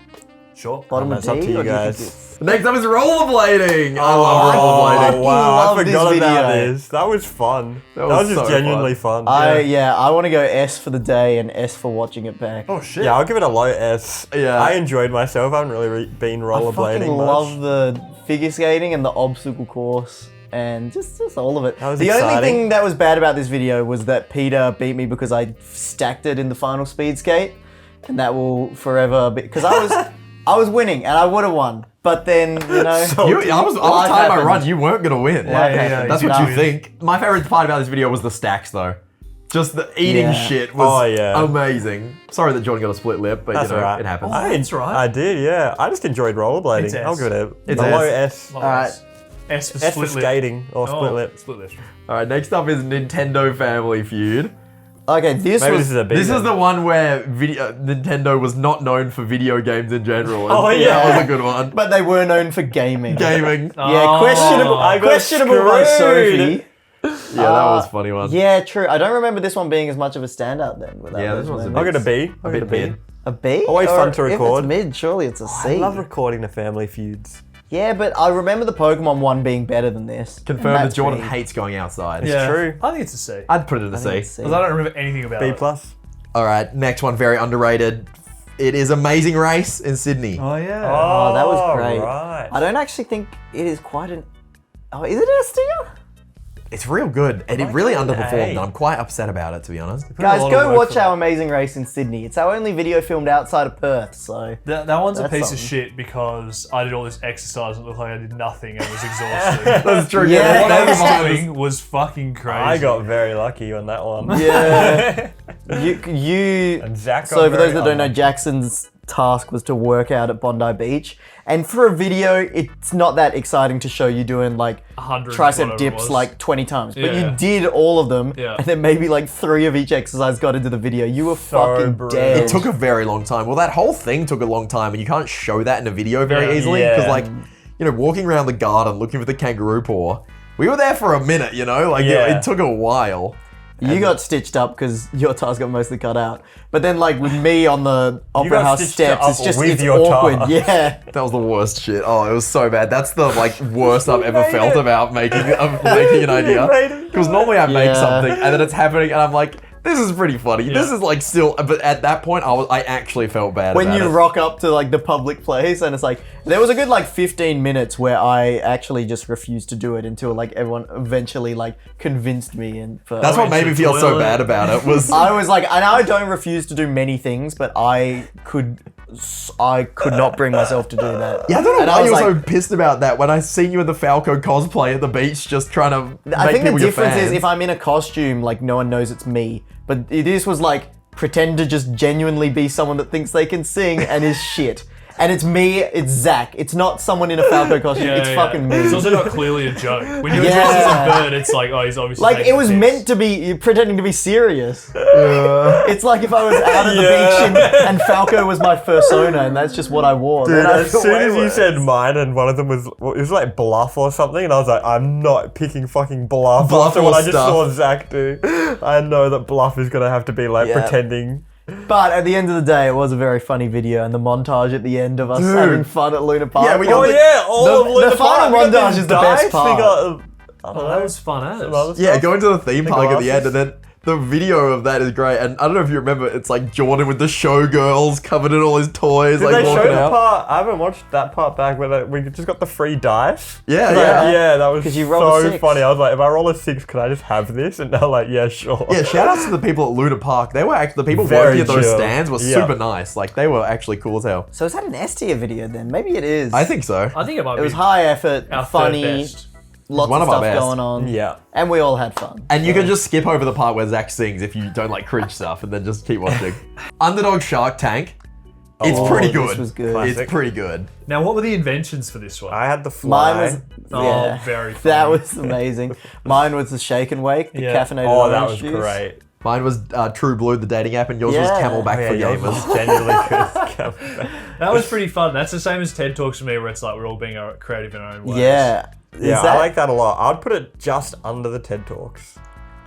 Sure. Bottom of That's up D, to you or do guys. think Next up is rollerblading. I Oh, love rollerblading. wow, love I this forgot about video. this. That was fun. That was was just so genuinely fun. I want to go S for the day and S for watching it back. Oh shit. Yeah, I'll give it a low S. Yeah. I enjoyed myself. I haven't really been I rollerblading fucking much. love the figure skating and the obstacle course and just all of it. That was the only exciting. thing that was bad about this video was that Peter beat me because I stacked it in the final speed skate, and that will forever be because I was winning and I would have won, but then I was Life time I happens. run. You weren't gonna win. Yeah, That's you what did you win. think. My favorite part about this video was the stacks, though. Just the eating Yeah. shit was Oh, yeah. amazing. Sorry that Jordan got a split lip, but That's you know, alright. it happens. That's right. I did, yeah. I just enjoyed rollerblading. It's S. I'll give it a It's low S. S. Love Alright. this. S for S for split lip. skating or split Oh, lip. Split lip. All right, next up is Nintendo Family Feud. Okay, this Maybe was this is a B. This then. is the one where Nintendo was not known for video games in general. and Oh, that yeah. was a good one. but they were known for gaming. Gaming. Yeah, Oh. questionable. I got Questionable by screwed. Sophie. Yeah, that was a funny one. Yeah, true. I don't remember this one being as much of a standout then. Without Yeah, those this one's a moments. I'll get a B. A bit mid. A B? Always Or fun to If record. it's mid, surely it's a C. I love recording the family feuds. Yeah, but I remember the Pokemon one being better than this. Confirmed that That's Jordan me. hates going outside. Yeah. true. I think it's a C. I'd put it in a I think C. it's C. Because I don't remember anything about B it. plus. All right, next one, very underrated. It is Amazing Race in Sydney. Oh yeah. Oh, that was great. Right. I don't actually think it is quite an... Oh, is it S tier? It's real good, and it like really it an underperformed, A. and I'm quite upset about it, to be honest. Guys, lot of go work watch for our Amazing Race in Sydney. It's our only video filmed outside of Perth, so... That one's a That's piece something. of shit because I did all this exercise and it looked like I did nothing and was exhausted. That's true. Yeah. What I was that's doing was fucking crazy. I got very lucky on that one. Yeah. you... And Zack got So for those very that don't know, unlucky. Jackson's task was to work out at Bondi Beach. And for a video, it's not that exciting to show you doing like 100 tricep whatever it dips was. like 20 times. But Yeah. you did all of them, Yeah. and then maybe like 3 of each exercise got into the video. You were fucking brutal. dead. It took a very long time. Well, that whole thing took a long time, and you can't show that in a video very Yeah. easily. Yeah. Because, like, you know, walking around the garden looking for the kangaroo paw, we were there for a minute, you know? Like, Yeah. it took a while. You got stitched up because your task got mostly cut out. But then like with me on the Opera got House stitched steps, up it's just with it's your awkward. task. Yeah. That was the worst shit. Oh, it was so bad. That's the, like, worst I've ever made felt it. about making an idea. made it. Because normally I make Yeah. something, and then it's happening, and I'm like, this is pretty funny. This Yeah. is, like, still... But at that point, I actually felt bad When about you it. rock up to like the public place and it's like there was a good like 15 minutes where I actually just refused to do it until like everyone eventually like convinced me and That's what made me feel so Toilet. bad about it, was... I was like, and I don't refuse to do many things, but I could not bring myself to do that. Yeah, I don't know And why was you were so like- pissed about that when I seen you in the Falco cosplay at the beach just trying to make I think the people your difference is fans. if I'm in a costume, like no one knows it's me. But this was like pretend to just genuinely be someone that thinks they can sing and is shit. And it's me, it's Zack. It's not someone in a Falco costume. it's fucking me. It's also not clearly a joke. When you're Yeah. dressed as a bird, it's like, oh, he's obviously Like taking it was the piss. meant to be pretending to be serious. It's like if I was out at the Yeah. beach and Falco was my persona, and that's just what I wore. Dude, then I as feel soon way as you worse. said mine and one of them was, well, it was like bluff or something, and I was like, I'm not picking fucking bluff. Bluff After or what I just stuff. saw Zack do, I know that bluff is gonna have to be like Yeah. pretending. But at the end of the day, it was a very funny video, and the montage at the end of us Dude. having fun at Luna Park. Yeah, we got Oh the- yeah, all the- of Luna the final Park. We got montage these is the best dice, part. We got, I don't Oh, know, that was fun as. some other Yeah, stuff. going to the theme The park at the glasses. end, and then the video of that is great. And I don't know if you remember, it's like Jordan with the showgirls covered in all his toys, Did like they show walking the out. part? I haven't watched that part back where we just got the free dice. Yeah, Like, yeah. yeah, that was 'Cause you rolled a so 6. funny. I was like, if I roll a 6, can I just have this? And they're like, yeah, sure. Yeah, shout outs to the people at Luna Park. They were actually, the people Very working at those chill. stands were Yeah. super nice. Like, they were actually cool as hell. So is that an S tier video then? Maybe it is. I think so. I think it might it be was high effort, our third funny, best. lots one of of our stuff best. going on. Yeah. And we all had fun. And you can just skip over the part where Zack sings if you don't like cringe stuff, and then just keep watching. Underdog Shark Tank. It's Oh, pretty this good. was good. Classic. It's pretty good. Now, what were the inventions for this one? I had the fly. Mine was Oh, yeah, very that funny. was amazing. Mine was the shake and wake, the Yeah. caffeinated Oh, that orange was juice. great. Mine was True Blue, the dating app, and yours was Yeah. Camelback Oh, yeah, for yours gamers. was genuinely good. That was pretty fun. That's the same as TED Talks for me, where it's like we're all being creative in our own ways. Yeah. Yeah, Is that, I like that a lot. I'd put it just under the TED Talks.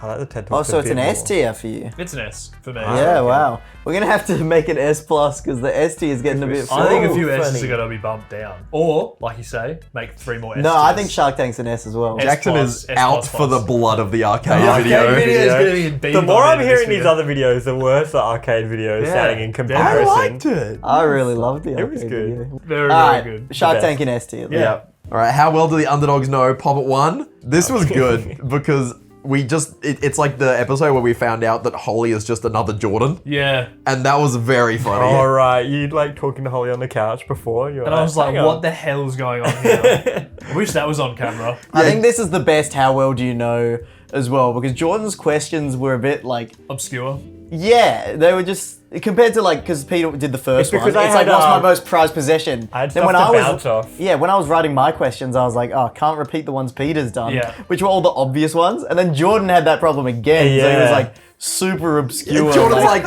I like the TED Oh, Talks. so a it's bit an S more. tier for you. It's an S for me. Yeah, wow. We're gonna have to make an S plus because the S tier is getting a bit. I think a full. few S's funny. are going to be bumped down. Or, like you say, make 3 more S No, I tiers. think Shark Tank's an S as well. S Jackson plus, is S out plus for the plus. blood of the arcade The arcade video. video is going to be in B. The more by I'm the end of hearing this these video. other videos, the worse the arcade videos Yeah, sounding in I comparison. liked it. I really loved it. It was good. Very, All very right, good. Shark The best. Tank in S tier. Yeah. All right, how well do the underdogs know Pop at 1? This was good because we just, it's like the episode where we found out that Holly is just another Jordan. Yeah. And that was very funny. All right, you'd like talking to Holly on the couch before. You're And I was like, "Hang on." what the hell's going on here? I wish that was on camera. I think this is the best how well do you know as well because Jordan's questions were a bit like, Obscure. yeah, they were just compared to like because Peter did the first It's because one. I It's like had, what's my most prized possession. I had Then stuff when to I was bounce off. yeah, when I was writing my questions, I was like, oh, can't repeat the ones Peter's done, Yeah. which were all the obvious ones. And then Jordan had that problem again, so he was Yeah. like super obscure. Jordan's like,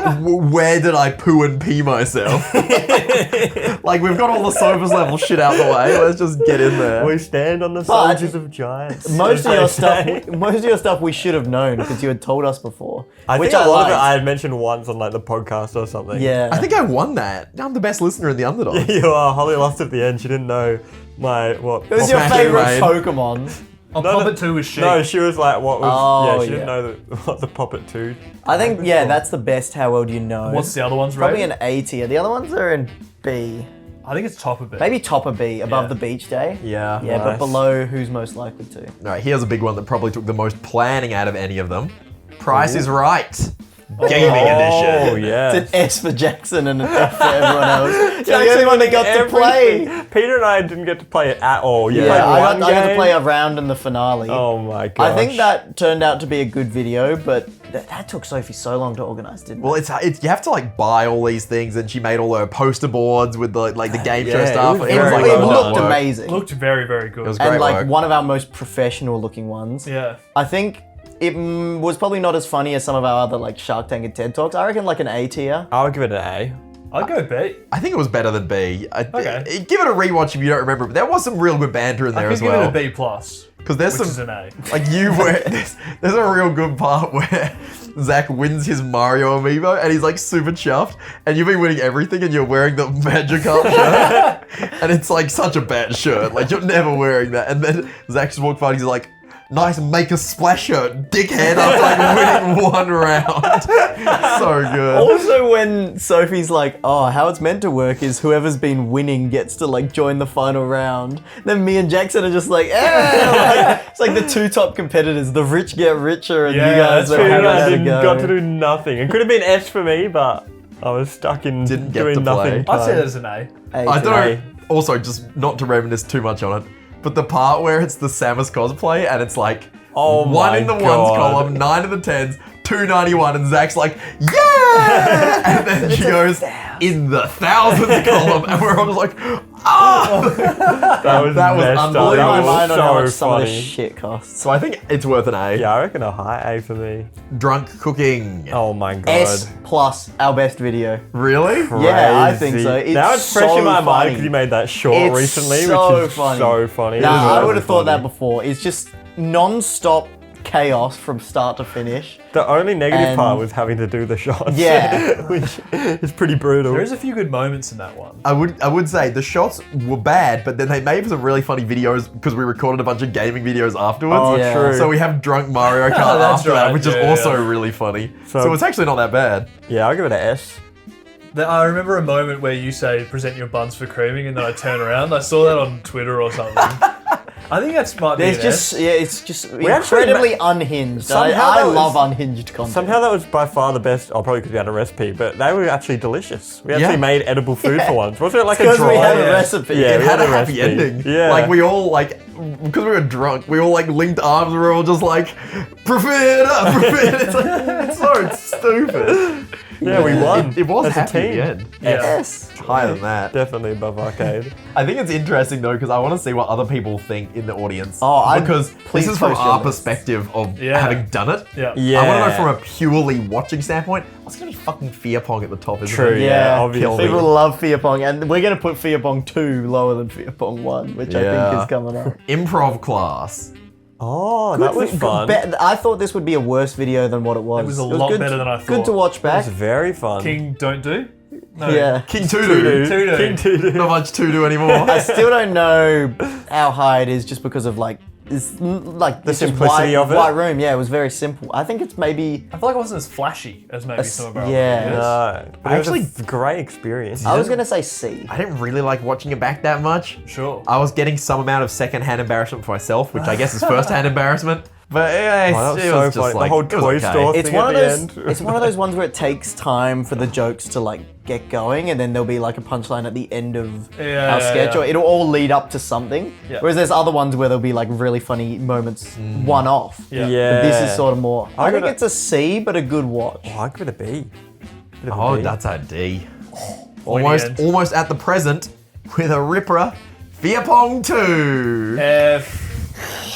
where did I poo and pee myself? Like, we've got all the surface level shit out the way. Let's just get in there. We stand on the But soldiers of giants. most of as your they stuff, say. most of your stuff we should have known because you had told us before. I which think a lot of it liked. I had mentioned once on like the podcast or something. Yeah, I think I won that. I'm the best listener in the underdog. You are. Holly lost at the end. She didn't know my what. It was your Smash it, favorite Rain. Pokemon. On No, Puppet 2 was sheep. No, she was like, what was? Oh, yeah, she didn't yeah. know what the Puppet 2. I think yeah, that's the best. How well do you know? What's the other ones, Probably rated? an A tier. The other ones are in B. I think it's top of it. Maybe top of B, above Yeah. the beach day. Yeah. Yeah, but nice. below who's most likely to. All right, here's a big one that probably took the most planning out of any of them. Price is Right. Gaming Oh edition. yeah. It's an S for Jackson and an F for everyone else. You're the only one that got to play. Peter and I didn't get to play it at all. You Yeah, played I one got to game? play a round in the finale. Oh my gosh. I think that turned out to be a good video, but that took Sophie so long to organise, didn't Well, it? it's you have to like buy all these things, and she made all her poster boards with the like the game show Yeah, it stuff. was It It, was very like it a lot of looked work. amazing. Looked very, very good. It was and great like work. one of our most professional looking ones. Yeah. I think it was probably not as funny as some of our other like Shark Tank and TED Talks. I reckon like an A tier. I would give it an A. I'd go B. I think it was better than B. Okay. Give it a rewatch if you don't remember, but there was some real good banter in I there could as give well. it a B plus, Because there's which is some an A. like you were there's a real good part where Zack wins his Mario amiibo and he's like super chuffed, and you've been winning everything and you're wearing the Magikarp shirt, and it's like such a bad shirt. Like you're never wearing that, and then Zack just walked by and he's like, nice make a splash shirt, dickhead, after like winning one round. So good. Also, when Sophie's like, "Oh, how it's meant to work is whoever's been winning gets to like join the final round." Then me and Jackson are just like, like it's like the two top competitors. The rich get richer, and Yeah, you guys that's are true. Peter having and I a didn't go. got to do nothing. It could have been S for me, but I was stuck in Didn't get doing to nothing. play. I'd say time. that's an A. A I tier. don't. Also, just not to reminisce too much on it, but the part where it's the Samus cosplay and it's like Oh one my in the ones God. column, 9 in the tens, 291, and Zach's like, yeah! And then she goes in the thousands column, and we're all just like, ah! That was That was messed up. unbelievable. Blew That my was mind on how much so some of this funny. shit costs. So I think it's worth an A. Yeah, I reckon a high A for me. Drunk cooking. Oh my god. S plus our best video. Really? Yeah, I think Crazy. so. It's now it's fresh so in my mind funny. because you made that short It's recently, so which is funny. so funny. Nah, It is I really would have thought that funny. before. It's just non-stop chaos from start to finish. The only negative And- part was having to do the shots. Yeah. which is pretty brutal. There is a few good moments in that one. I would say the shots were bad, but then they made some really funny videos because we recorded a bunch of gaming videos afterwards. Oh, Yeah. true. So we have drunk Mario Kart Oh, that's after that, right. which Yeah, is also yeah. really funny. So- So it's actually not that bad. Yeah, I'll give it an S. I remember a moment where you say, present your buns for creaming, and then I turn around. I saw that on Twitter or something. I think that's might be There's an just S. yeah, it's just actually incredibly unhinged. Somehow I that was- love unhinged content. Somehow that was by far the best. Oh, probably because we had a recipe, but they were actually delicious. We actually Yeah. made edible food Yeah. for once. Wasn't it like a because dry? we had a Yeah. recipe. Yeah, It we had a had a happy recipe. ending. Yeah. Like we all like, because we were drunk, we all like linked arms. We were all just like, profit up, profit. It's like, it's so stupid. Yeah, we won. It was as a happy team. in the end. Yeah. Yes. Higher than that. Definitely above arcade. I think it's interesting though because I want to see what other people think in the audience. Oh, because please this is from post your our list. perspective of Yeah. having done it. Yeah. Yeah. I want to know from a purely watching standpoint. What's gonna be fucking fear pong at the top? Isn't True. it? Yeah, Yeah, obviously. people love Fear Pong, and we're gonna put Fear Pong 2 lower than Fear Pong 1, which I Yeah. think is coming up. Improv class. Oh, that was fun. I thought this would be a worse video than what it was. It was a lot good, better than I Good thought. to watch It back. was very fun. King don't do? No. Yeah. King Tudu. Tudu. King Tudu. Not much Tudu anymore. I still don't know how high it is just because of like the simplicity of it. White room, yeah, it was very simple. I think it's maybe. I feel like it wasn't as flashy as maybe some of our yeah. other videos. No, but it was a great experience. I was gonna say C. I didn't really like watching it back that much. Sure. I was getting some amount of second-hand embarrassment for myself, which I guess is first-hand embarrassment. But yeah, Oh, that was it so was just funny. The like whole it was Toy okay. Store It's thing one of at the those. end. It's one of those ones where it takes time for the jokes to like get going, and then there'll be like a punchline at the end of Yeah, our sketch, yeah. or it'll all lead up to something. Yeah. Whereas there's other ones where there'll be like really funny moments, one off. Yeah. Yeah. But this is sort of more. I think gotta- it's a C, but a good watch. Oh, I'd give it a B. Bit of a Oh, B. that's a D. Pointy end. Almost at the present with a ripper. Fearpong 2. F.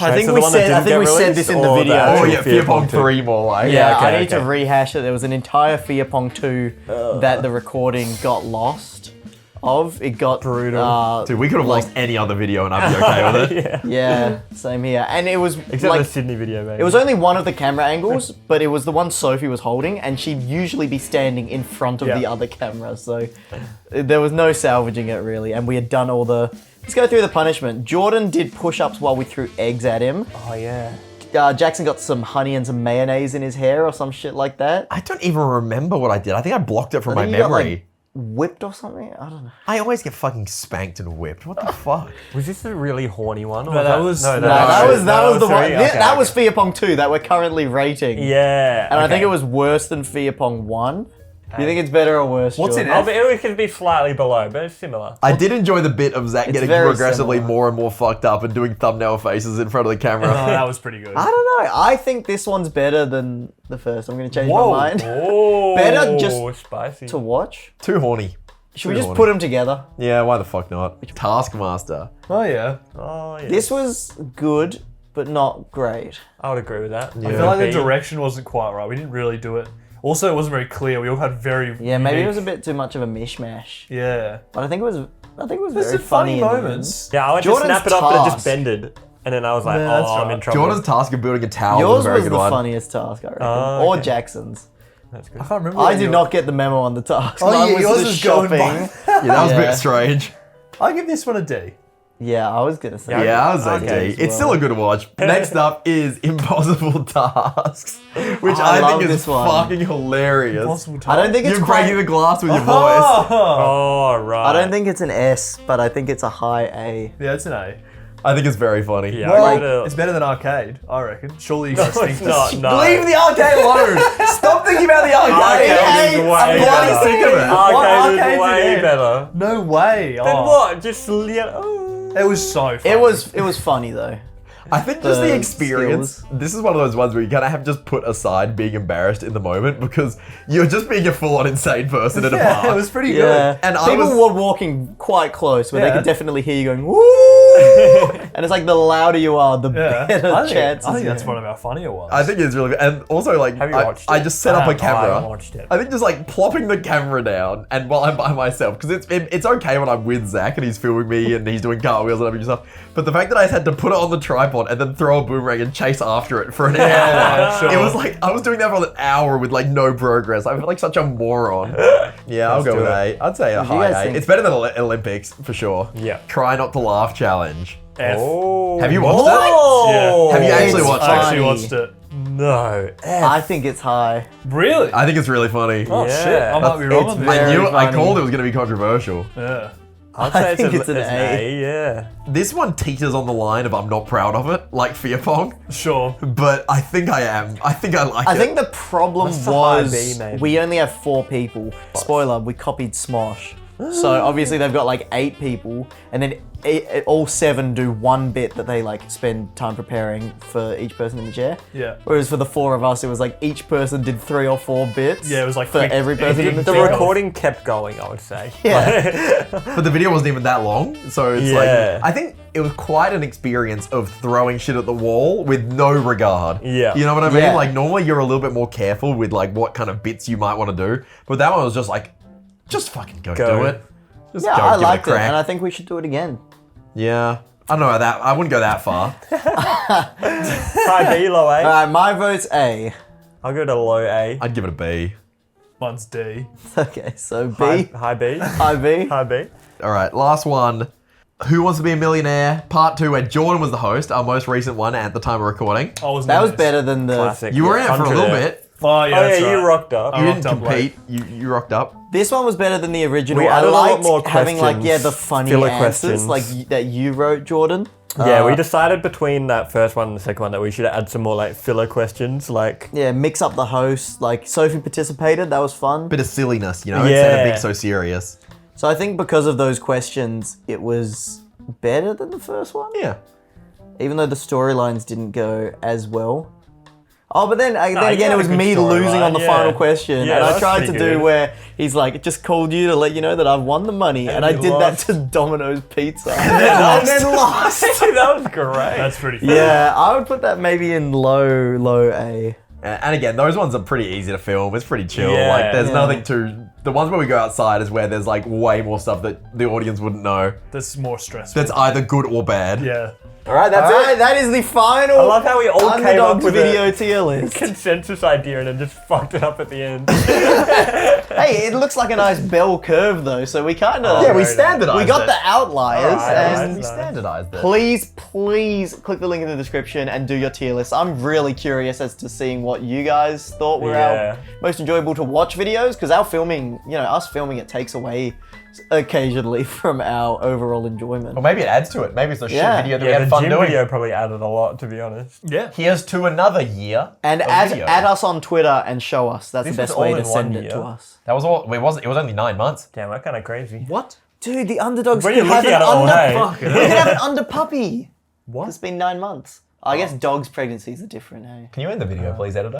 I think so the we one that said. I didn't think get we said released, this in the or video. that Oh actual yeah, Fearpong Fearpong 2? 3 more like. Yeah, okay, I need to okay. rehash it. There was an entire Fearpong 2 that the recording got lost of. It got Brutal. Dude, we could have lost any other video and I'd be okay with it. Yeah. Yeah, same here. And it was Except like the Sydney video, maybe. it was only one of the camera angles, but it was the one Sophie was holding, and she'd usually be standing in front of Yeah. the other camera. So there was no salvaging it really, and we had done all the. Let's go through the punishment. Jordan did push-ups while we threw eggs at him. Oh, yeah. Jackson got some honey and some mayonnaise in his hair or some shit like that. I don't even remember what I did. I think I blocked it from my think you got, memory. like, whipped or something? I don't know. I always get fucking spanked and whipped. What the fuck? Was this a really horny one? Or No, that was- No, No, that was the one. three? That Okay, was Fearpong 2 that we're currently rating. Yeah. And I think it was worse than Fearpong 1. Do you think it's better or worse? What's Jordan? in it? It could be slightly below, but it's similar. I did enjoy the bit of Zack It's getting very progressively similar. more and more fucked up and doing thumbnail faces in front of the camera. Oh, that was pretty good. I don't know. I think this one's better than the first. I'm going to change Whoa. my mind. Oh, Better just spicy. To watch. Too horny. Should we Too just horny. put them together? Yeah, why the fuck not? Taskmaster. Oh, yeah. Oh, yeah. This was good, but not great. I would agree with that. I feel like the B. direction wasn't quite right. We didn't really do it. Also, it wasn't very clear. We all had very Yeah, maybe it unique- was a bit too much of a mishmash. Yeah. But I think it was. There's very some funny in the end. moments. Yeah, I went Jordan's to snap it up, but it just task. bended. And then I was like, Yeah, that's I'm right. in trouble. Jordan's task of building a tower Yours was a very was good the one. funniest task, I reckon. Oh, Or okay. Jackson's. That's good. I can't remember. I what did your- not get the memo on the task. Oh, Mine yeah, yours the was going shopping. by. Yeah, that was a Yeah. bit strange. I give this one a D. Yeah, I was going to say. Yeah, Yeah, I was Okay, like, it's still a good watch. Next up is Impossible Tasks, which I I, love think is this one. fucking hilarious. Impossible I don't think it's You're quite. breaking the glass with your voice. Oh. Oh, right. I don't think it's an S, but I think it's a high A. Yeah, it's an A. I think it's very funny. Yeah, Well, I give it a- it's better than arcade, I reckon. Surely you guys No, think it's this. not. No. Leave the arcade alone. Stop thinking about the arcade. Arcade is way I'm bloody better. sick of it. What Arcade is arcade's way in it? better. No way. Then Oh. what? Just oh. It was so funny. It was funny though. I think just the The experience. skills. This is one of those ones where you kind of have to just put aside being embarrassed in the moment because you're just being a full-on insane person at a Yeah, park. it was pretty Yeah, And I people was- were walking quite close, where they Yeah. could definitely hear you going woo. And it's like the louder you are, the good. Yeah. better I think chances. that's you one have. of our funnier ones. I think it's really good. And also, like, Have you watched I it? just set I up a haven't. I camera. haven't watched it. I think just like plopping the camera down and while I'm by myself, because it's okay when I'm with Zack and he's filming me and he's doing cartwheels and everything stuff. But the fact that I had to put it on the tripod and then throw a boomerang and chase after it for an hour, sure. it was like I was doing that for an hour with like no progress. I feel like such a moron. Yeah, I'll Let's go do with it. A. I'd say a What do you high guys A. think? It's better than Olympics for sure. Yeah. Try not to laugh challenge. F. Oh. Have you watched What? Yeah. Have you actually It's watched I it? actually funny. watched it. No. F. I think it's high. Really? I think it's really funny. Oh Yeah. shit! I might be wrong It's on this. very- I knew. I funny. called it was going to be controversial. Yeah. I'd I say think it's an A. Yeah. This one teeters on the line of I'm not proud of it, like Fearpong, Sure. but I think I am. I think I like it. I think the problem What's the high was B, maybe? we only have 4 people. Spoiler, we copied Smosh. So obviously they've got like 8 people, and then all 7 do one bit that they like spend time preparing for each person in the chair. Yeah. Whereas for the 4 of us, it was like each person did 3 or 4 bits. Yeah, it was like for quick every person in the The chair. recording kept going, I would say. Yeah. but the video wasn't even that long, so it's Yeah. like I think it was quite an experience of throwing shit at the wall with no regard. Yeah. You know what I mean? Yeah. Like normally you're a little bit more careful with like what kind of bits you might want to do, but that one was just like, just fucking go Go. do it. Just Yeah, go I give liked it a it, crack. and I think we should do it again. Yeah. I don't know about that. I wouldn't go that far. High B, low A. Alright, my vote's A. I'll go to low A. I'd give it a B. Mine's D. Okay, so B. High B. High B. High B. All right, last one. Who Wants to Be a Millionaire? Part 2, where Jordan was the host, our most recent one at the time of recording. I wasn't That in was this. better than the... Classic. You were in it for a 100 little there. bit. Oh, yeah, Oh, that's yeah, right. you rocked up. You I didn't rocked up late. compete. You rocked up. This one was better than the original. We I added a lot liked more having like questions, the funny filler answers questions. like that you wrote, Jordan. Yeah, we decided between that first one and the second one that we should add some more like filler questions, like Yeah, mix up the host. Like Sophie participated, that was fun. Bit of silliness, you know, instead of Yeah. being so serious. So I think because of those questions, it was better than the first one. Yeah. Even though the storylines didn't go as well. Oh, but then, you again, had it a was good me losing on the storyline, final yeah. question. Yeah, and I that's tried to pretty do good. where he's like, just called you to let you know that I've won the money. And I you did lost. that to Domino's Pizza. and then lost. that was great. That's pretty funny. Yeah, I would put that maybe in low A. And again, those ones are pretty easy to film. It's pretty chill. Yeah. Like, there's Yeah. nothing too... The ones where we go outside is where there's, like, way more stuff that the audience wouldn't know. That's more stressful. That's either good or bad. Yeah. All right, that's Alright, it. that is the final I love how we all came up Underdogs with video a tier list. consensus idea and then just fucked it up at the end. Hey, it looks like a nice bell curve though, so we kind of... Yeah, we Very standardized we got it. the outliers, Alright, and We nice. standardized it. please click the link in the description and do your tier list. I'm really curious as to seeing what you guys thought were Yeah. our most enjoyable to watch videos, because our filming, us filming it takes away occasionally from our overall enjoyment. Or maybe it adds to it. Maybe it's a Yeah. shit video that we Yeah, had the fun gym doing. video probably added a lot, to be honest. Yeah. Here's to another year And of add video. us on Twitter and show us. That's This the was best all way in to send one it to year. us. That was all. It was only 9 months. Damn, that's kind of crazy. What? Dude, the Underdogs When could you're have looking an at it all, under... hey. Fuck. We could have an under puppy. What? It's been 9 months. I guess dogs' pregnancies are different, hey? Can you end the video, please, editor?